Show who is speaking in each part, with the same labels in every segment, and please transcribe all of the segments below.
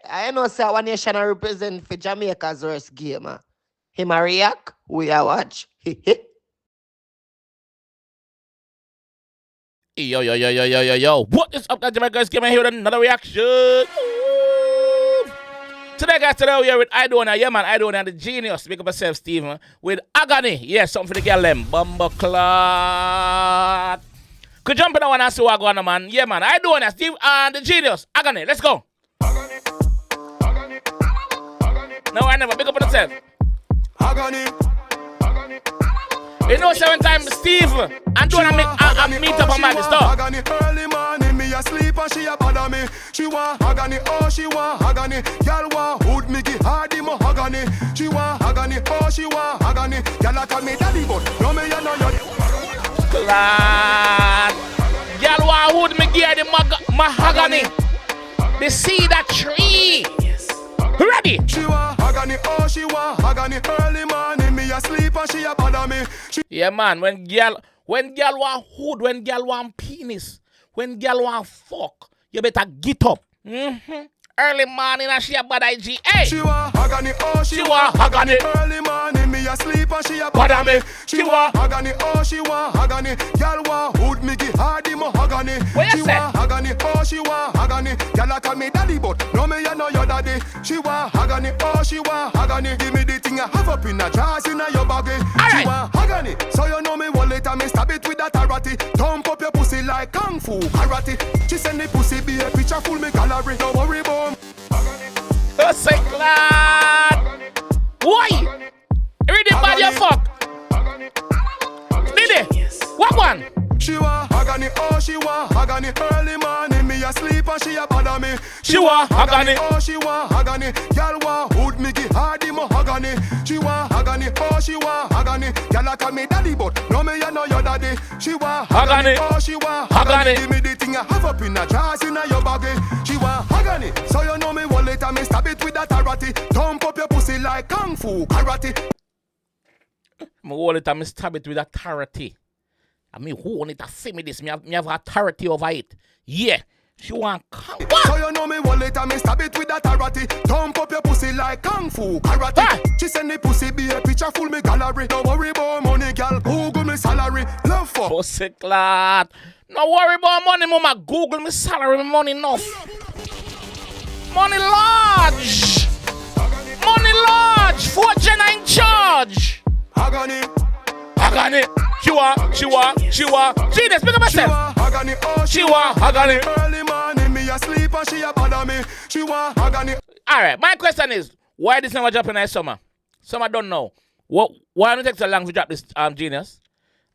Speaker 1: I know say one nation I represent for Jamaica's worst game. Him a react, we a watch.
Speaker 2: Yo, yo, yo, yo, yo, yo, yo. What is up, guys? Jamaica 𝐑𝐄𝐀𝐂𝐓𝐈𝐎𝐍 here with another reaction. Today, guys, today we are with Aidonia. Yeah, man, Aidonia, the genius. Make up yourself, Stephen. With Agony. Yeah, something for the girl, them. Bumbleclot. Could jump in the one and see what going on, man. Yeah, man, Aidonia, Steve, and the genius. Agony, let's go. No, I never. Pick up on yourself.
Speaker 3: Agony.
Speaker 2: You know, 7 times Steve and don't meet up on my stuff.
Speaker 3: Agony early morning, me asleep and she a bother me. She want agony, oh she want agony. Girl want hood me give her the mahogany. She want agony, oh she want agony. Girl a call me daddy but no me you know you.
Speaker 2: Glad. Girl want hood me give her the mahogany. They see that tree. Ready?
Speaker 3: She want agony, oh she want agony early morning. Me asleep and she a bother me.
Speaker 2: Yeah, man, when girl want hood, when girl want penis, when girl want fuck, you better get up. Early morning and she a bad IG. Hey!
Speaker 3: She want agony, oh she
Speaker 2: want agony.
Speaker 3: Early morning, me asleep and she a
Speaker 2: bother me.
Speaker 3: She want agony, oh she want agony. Girl want hood me give her the mahogany.
Speaker 2: What you
Speaker 3: She
Speaker 2: say?
Speaker 3: want agony, oh she want agony. Girl a call me daddy but no me you know your daddy. She want agony, oh she want agony. Give me the thing I have up in a jars in a your baggy. She want agony, so you know me wallet and me stab it with that karate. Thump up your pussy like kung fu karate. She send the pussy be a picture full me gallery. Don't worry about.
Speaker 2: Say glad. Why? Read it bad your fuck. Did it? What one?
Speaker 3: She want agony, oh she want agony. Early morning, me asleep and she a bother me.
Speaker 2: She want agony,
Speaker 3: oh she want agony. Girl want hood me give her the mahogany. She want agony, oh she want agony. Girl a call me daddy but no me you know your daddy. She want agony, oh she want agony. Give me the thing I have up in a jars in a your baggy. She want agony, so you know me wallet and me stab it with that karate. Thump up your pussy like kung fu karate.
Speaker 2: My wallet and me stab it with a karate. I mean, who want it to see me this? Me have authority over it. Yeah. She want kung fu.
Speaker 3: So you know me wallet and me stab it with that karate. Thump up your pussy like kung fu karate.
Speaker 2: Ah.
Speaker 3: She send the pussy be a picture full me gallery. Don't worry about money, girl. Google me salary. Love for
Speaker 2: pussy clot. No worry about money, mama. Google me salary, me money enough. Money large. Money large. 4 Jenna in charge.
Speaker 3: agony.
Speaker 2: Agony. She want. Genius, pick up myself.
Speaker 3: Agony, oh
Speaker 2: She want agony.
Speaker 3: Early morning, me asleep and she a bother me. She want agony.
Speaker 2: Alright, my question is, why this never drop in the summer? Summer don't know. Why don't it take so long to drop this Genius?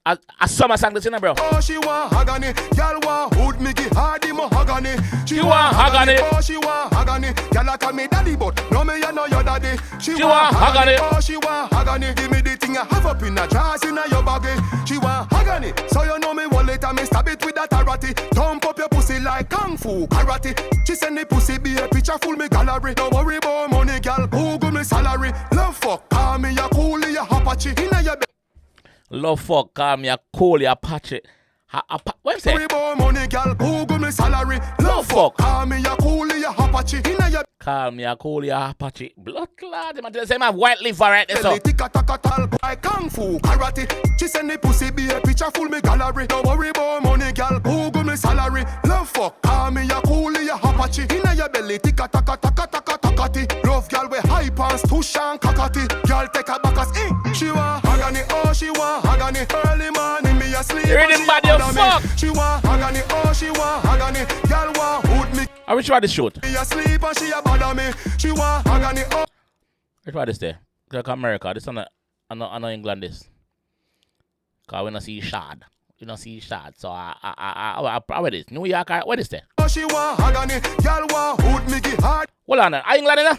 Speaker 2: A summer song this in bro.
Speaker 3: Oh, she want agony. Girl want hood me give her the mahogany.
Speaker 2: She want agony.
Speaker 3: Oh, she want agony. Girl a call me daddy but no me you know your daddy.
Speaker 2: She want agony.
Speaker 3: Oh, she want agony. Give me the thing I have up in a jars in a your baggy. She want agony. So you know me wallet and me stab it with that karate. Thump up your pussy like kung fu karate. She send the pussy be a picture full me gallery. Don't worry about money, girl. Google me salary. Love fuck. Call me a coolie, a Apache. Inna your
Speaker 2: Love fuck, call me a cool, Apache. What you say?
Speaker 3: worry about money, girl. Google me salary.
Speaker 2: Love fuck.
Speaker 3: Call me a coolie, a Apache. Inna your
Speaker 2: Call me a cool, Apache. Blood clot. I'm tell you, say I have white liver right there, so.
Speaker 3: belly. Tika-taka-tal like kung fu karate. She send the pussy be a picture full me gallery. Don't worry about money, girl. Google me salary. Love fuck. Call me a coolie, a Apache. Inna your belly. Tika-taka-taka-taka-takati. Love girl with high pants, tush and cockati. Girl take a back as She want agony, oh she want agony. Early morning me asleep.
Speaker 2: You ready,
Speaker 3: and she
Speaker 2: body,
Speaker 3: a
Speaker 2: you
Speaker 3: bother me.
Speaker 2: fuck?
Speaker 3: She want agony, oh she want agony. Girl want hood me.
Speaker 2: I will try this shoot.
Speaker 3: Me asleep and she a bother me. She want agony, oh.
Speaker 2: I try this there. Like America, this on England this. Cause we don't see shard. You don't see shard. So I what is New York? What is there?
Speaker 3: Oh she want agony. Girl want hood me give her.
Speaker 2: Hold on, are England in there?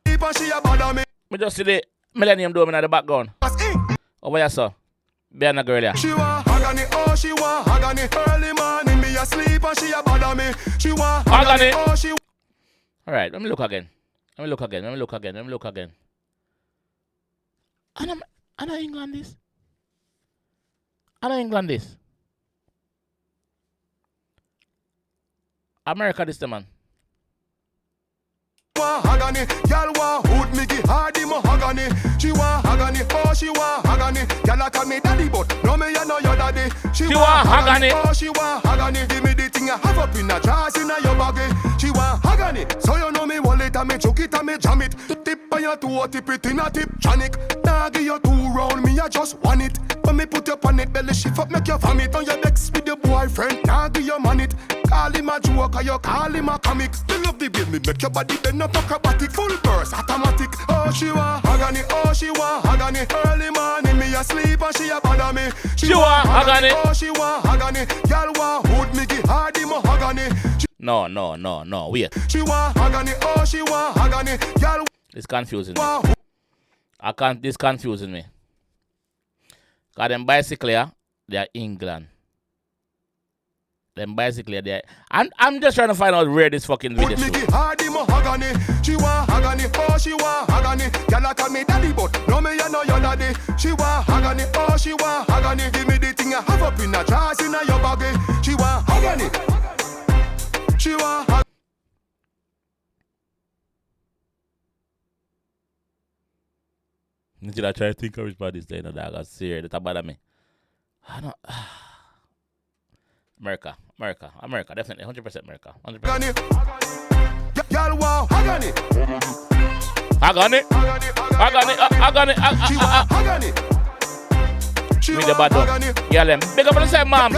Speaker 3: Sleep and she a bother me.
Speaker 2: Me just see the Millennium Dome in the background. Over here, sir. Behind the girl here.
Speaker 3: She want agony, oh she want agony. Early morning me asleep and she a bother me. She want
Speaker 2: Agony.
Speaker 3: oh she.
Speaker 2: Alright, let me look again. I know England this. America this the man.
Speaker 3: Agony. Girl want hood me give her the mahogany. She want agony, oh she want agony. Girl a call me daddy but no me ya know your daddy. She want agony, oh she want agony. Give me the thing I have up in a jars in a your baggy. She want agony, so you know me wallet and me chuck it and me jam it. Tip on your toe, tip it in a tip tronic. Nah give you 2 round, me I just want it. But me put up on it, belly shift up, make you vomit. On your next with your boyfriend, nah give you man it. Call him a joke or you call him a comic. Still love the baby, make your body bend up acrobatic. Full burst, automatic. Oh she want agony, oh she want agony. Early morning me asleep and she a bother me.
Speaker 2: She want agony,
Speaker 3: oh she want agony. Girl want hood me give her the mahogany.
Speaker 2: No, wait.
Speaker 3: She want agony, oh she want agony. Girl
Speaker 2: It's confusing me. This confusing me. Cause them bicycle here, they are England. Them bicycle there. I'm just trying to find out where this fucking video is.
Speaker 3: She want agony, oh she want agony. Y'all call me daddy, but no me ya know your daddy. She want agony, oh she want agony. Give me the thing I have up in a jars in a your baggy. She want agony. She want agony.
Speaker 2: Until I try to think of which body is there, dog. I see that bother me. I don't. America, definitely 100% America. 100%.
Speaker 3: Y'all want agony.
Speaker 2: Agony. Me the bad dog. Yeah, them. Big up on the side, moms.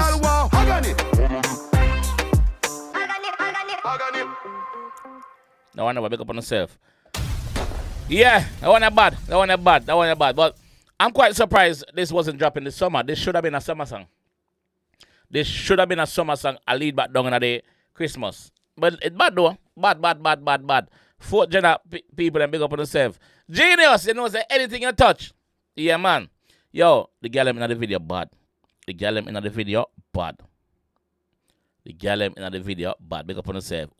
Speaker 2: No one ever big up on yourself. Yeah, that one bad. But I'm quite surprised this wasn't dropping this summer. This should have been a summer song. I lead back down in the Christmas. But it's bad though. Bad. 4th gender people and big up on themselves. Genius, you know, say anything you touch. Yeah, man. Yo, the girl in the video bad. Big up on yourself.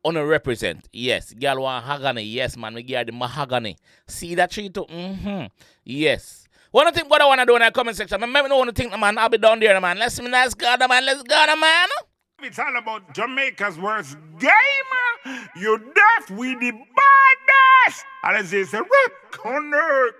Speaker 2: On represent. Yes. Girl want agony. Yes, man. We give the mahogany. See that tree too? Yes. What do you think what I want to do in the comment section? I maybe don't want to think, man. I'll be down there, man. Let's go, man.
Speaker 4: It's all about Jamaica's worst game. You deaf with the baddest. And it's a rock on earth.